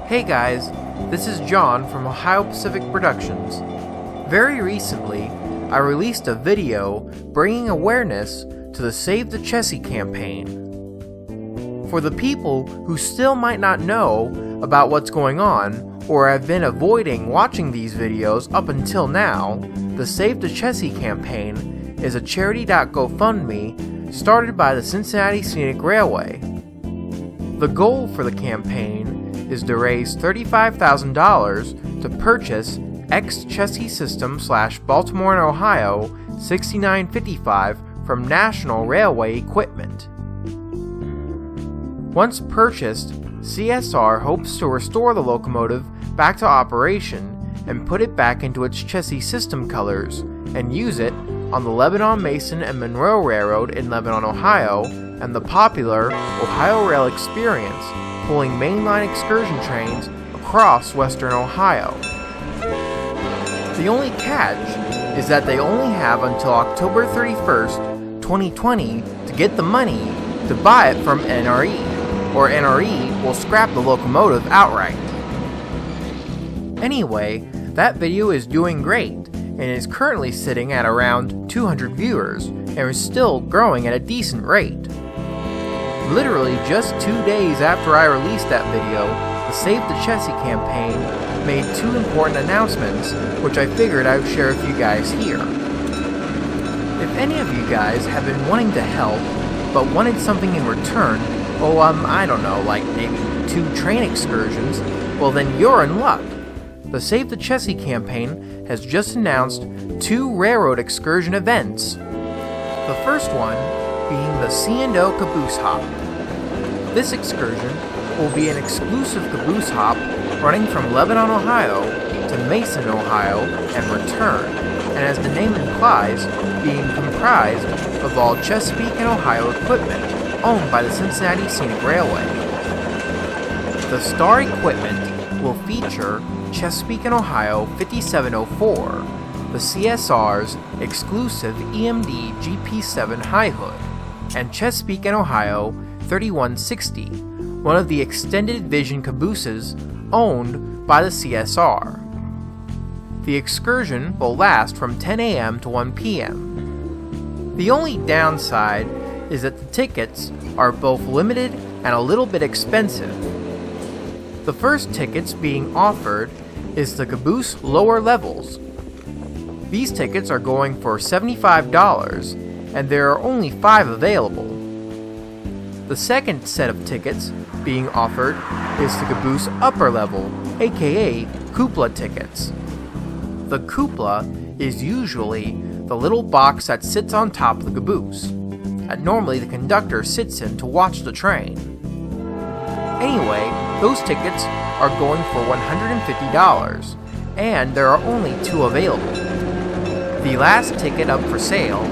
Hey guys, this is John from Ohio Pacific Productions. Very recently, I released a video bringing awareness to the Save the Chessy campaign. For the people who still might not know about what's going on or have been avoiding watching these videos up until now, the Save the Chessy campaign is a charity.GoFundMe started by the Cincinnati Scenic Railway. The goal for the campaign is to raise $35,000 to purchase Chessy System / Baltimore and Ohio 6955 from National Railway Equipment. Once purchased, CSR hopes to restore the locomotive back to operation and put it back into its Chessy system colors and use it on the Lebanon, Mason, and Monroe Railroad in Lebanon, Ohio, and the popular Ohio Rail Experience, pulling mainline excursion trains across western Ohio. The only catch is that they only have until October 31st, 2020 to get the money to buy it from NRE, or NRE will scrap the locomotive outright. Anyway, that video is doing great and is currently sitting at around 200 viewers and is still growing at a decent rate. Literally just 2 days after I released that video, the Save the Chessy campaign made 2 important announcements which I figured I would share with you guys here. If any of you guys have been wanting to help but wanted something in return, I don't know, like maybe 2 train excursions, well then you're in luck. The Save the Chessy campaign has just announced 2 railroad excursion events. The first one being the C&O Caboose Hop. This excursion will be an exclusive caboose hop running from Lebanon, Ohio to Mason, Ohio and return, and as the name implies, being comprised of all Chesapeake and Ohio equipment owned by the Cincinnati Scenic Railway. The star equipment will feature Chesapeake and Ohio 5704, the CSR's exclusive EMD GP7 high hood, and Chesapeake and Ohio 3160, one of the extended vision cabooses owned by the CSR. The excursion will last from 10 a.m. to 1 p.m. The only downside is that the tickets are both limited and a little bit expensive. The first tickets being offered is the Caboose lower levels. These tickets are going for $75 and there are only 5 available. The second set of tickets being offered is the Caboose upper level, aka cupola tickets. The cupola is usually the little box that sits on top of the caboose, that normally the conductor sits in to watch the train. Anyway, those tickets are going for $150, and there are only 2 available. The last ticket up for sale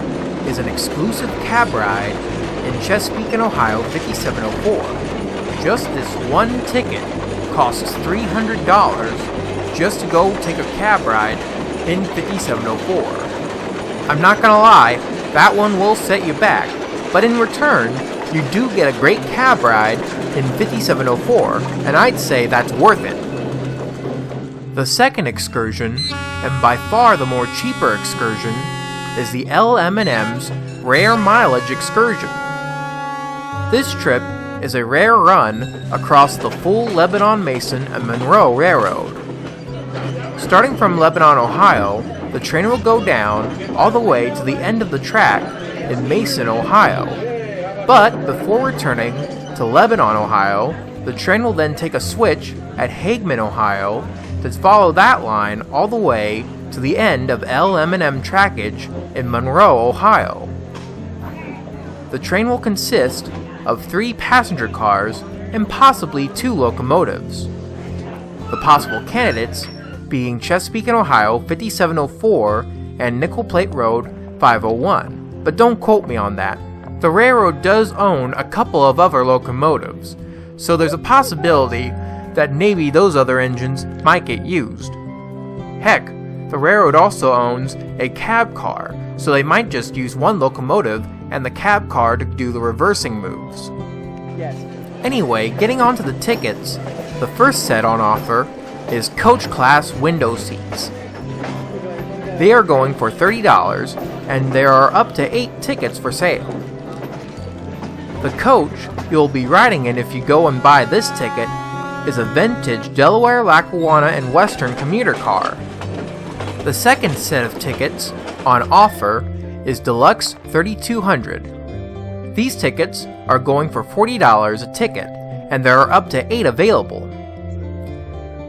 is an exclusive cab ride in Chesapeake and Ohio 5704. Just this one ticket costs $300 just to go take a cab ride in 5704. I'm not gonna lie, that one will set you back, but in return, you do get a great cab ride in 5704, and I'd say that's worth it. The second excursion, and by far the more cheaper excursion, is the LM&M's Rare Mileage Excursion. This trip is a rare run across the full Lebanon, Mason, and Monroe Railroad. Starting from Lebanon, Ohio, the train will go down all the way to the end of the track in Mason, Ohio. But before returning to Lebanon, Ohio, the train will then take a switch at Hageman, Ohio, to follow that line all the way to the end of LM&M trackage in Monroe, Ohio. The train will consist of 3 passenger cars and possibly 2 locomotives. The possible candidates being Chesapeake and Ohio 5704 and Nickel Plate Road 501, but don't quote me on that. The railroad does own a couple of other locomotives, so there's a possibility that maybe those other engines might get used. Heck, the railroad also owns a cab car, so they might just use one locomotive and the cab car to do the reversing moves. Yes. Anyway, getting onto the tickets, The first set on offer is coach class window seats. They are going for $30 and there are up to 8 tickets for sale. The coach you'll be riding in if you go and buy this ticket is a vintage Delaware, Lackawanna, and Western commuter car. The second set of tickets on offer is Deluxe 3200. These tickets are going for $40 a ticket, and there are up to 8 available.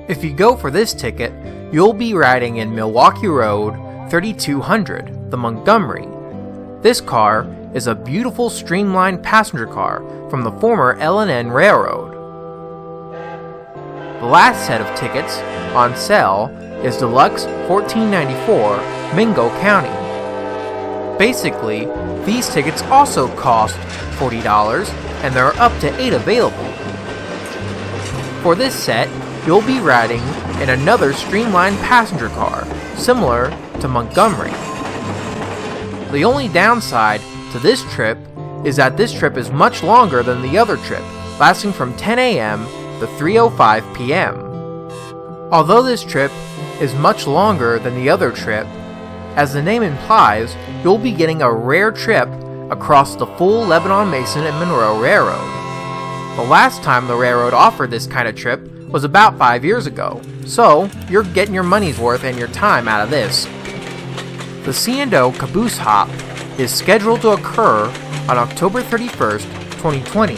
If you go for this ticket, you'll be riding in Milwaukee Road 3200, the Montgomery. This car is a beautiful streamlined passenger car from the former L&N Railroad. The last set of tickets on sale is Deluxe 1494, Mingo County. Basically, these tickets also cost $40 and there are up to 8 available. For this set, you'll be riding in another streamlined passenger car, similar to Montgomery. The only downside to this trip is that this trip is much longer than the other trip, lasting from 10 a.m. to 3:05 p.m. Although this trip is much longer than the other trip, as the name implies, you'll be getting a rare trip across the full Lebanon, Mason, and Monroe Railroad. The last time the railroad offered this kind of trip was about 5 years ago, so you're getting your money's worth and your time out of this. The C&O Caboose hop is scheduled to occur on October 31st, 2020,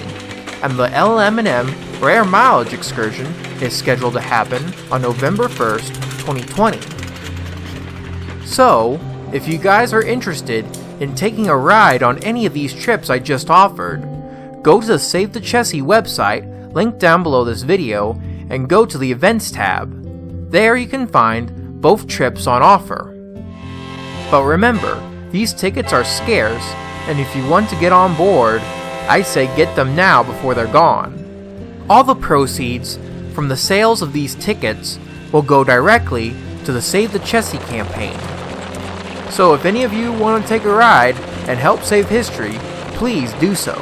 and the LM&M Rare Mileage excursion is scheduled to happen on November 1st, 2020. So, if you guys are interested in taking a ride on any of these trips I just offered, go to the Save the Chessy website, linked down below this video, and go to the Events tab. There you can find both trips on offer. But remember, these tickets are scarce, and if you want to get on board, I'd say get them now before they're gone. All the proceeds from the sales of these tickets will go directly to the Save the Chessy campaign. So if any of you want to take a ride and help save history, please do so.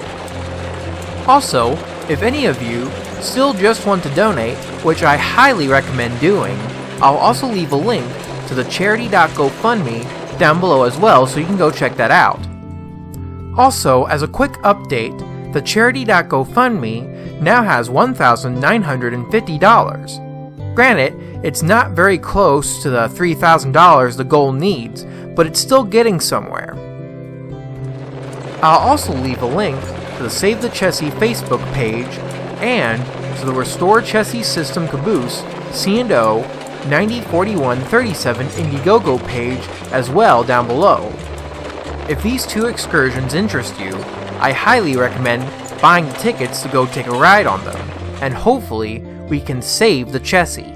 Also, if any of you still just want to donate, which I highly recommend doing, I'll also leave a link to the charity.gofundme down below as well, so you can go check that out. Also, as a quick update, the charity.gofundme now has $1,950. Granted, it's not very close to the $3,000 the goal needs, but it's still getting somewhere. I'll also leave a link to the Save the Chessy Facebook page and to the Restore Chessy System Caboose C&O 904137 Indiegogo page as well down below. If these two excursions interest you, I highly recommend buying the tickets to go take a ride on them, and hopefully we can save the Chessy.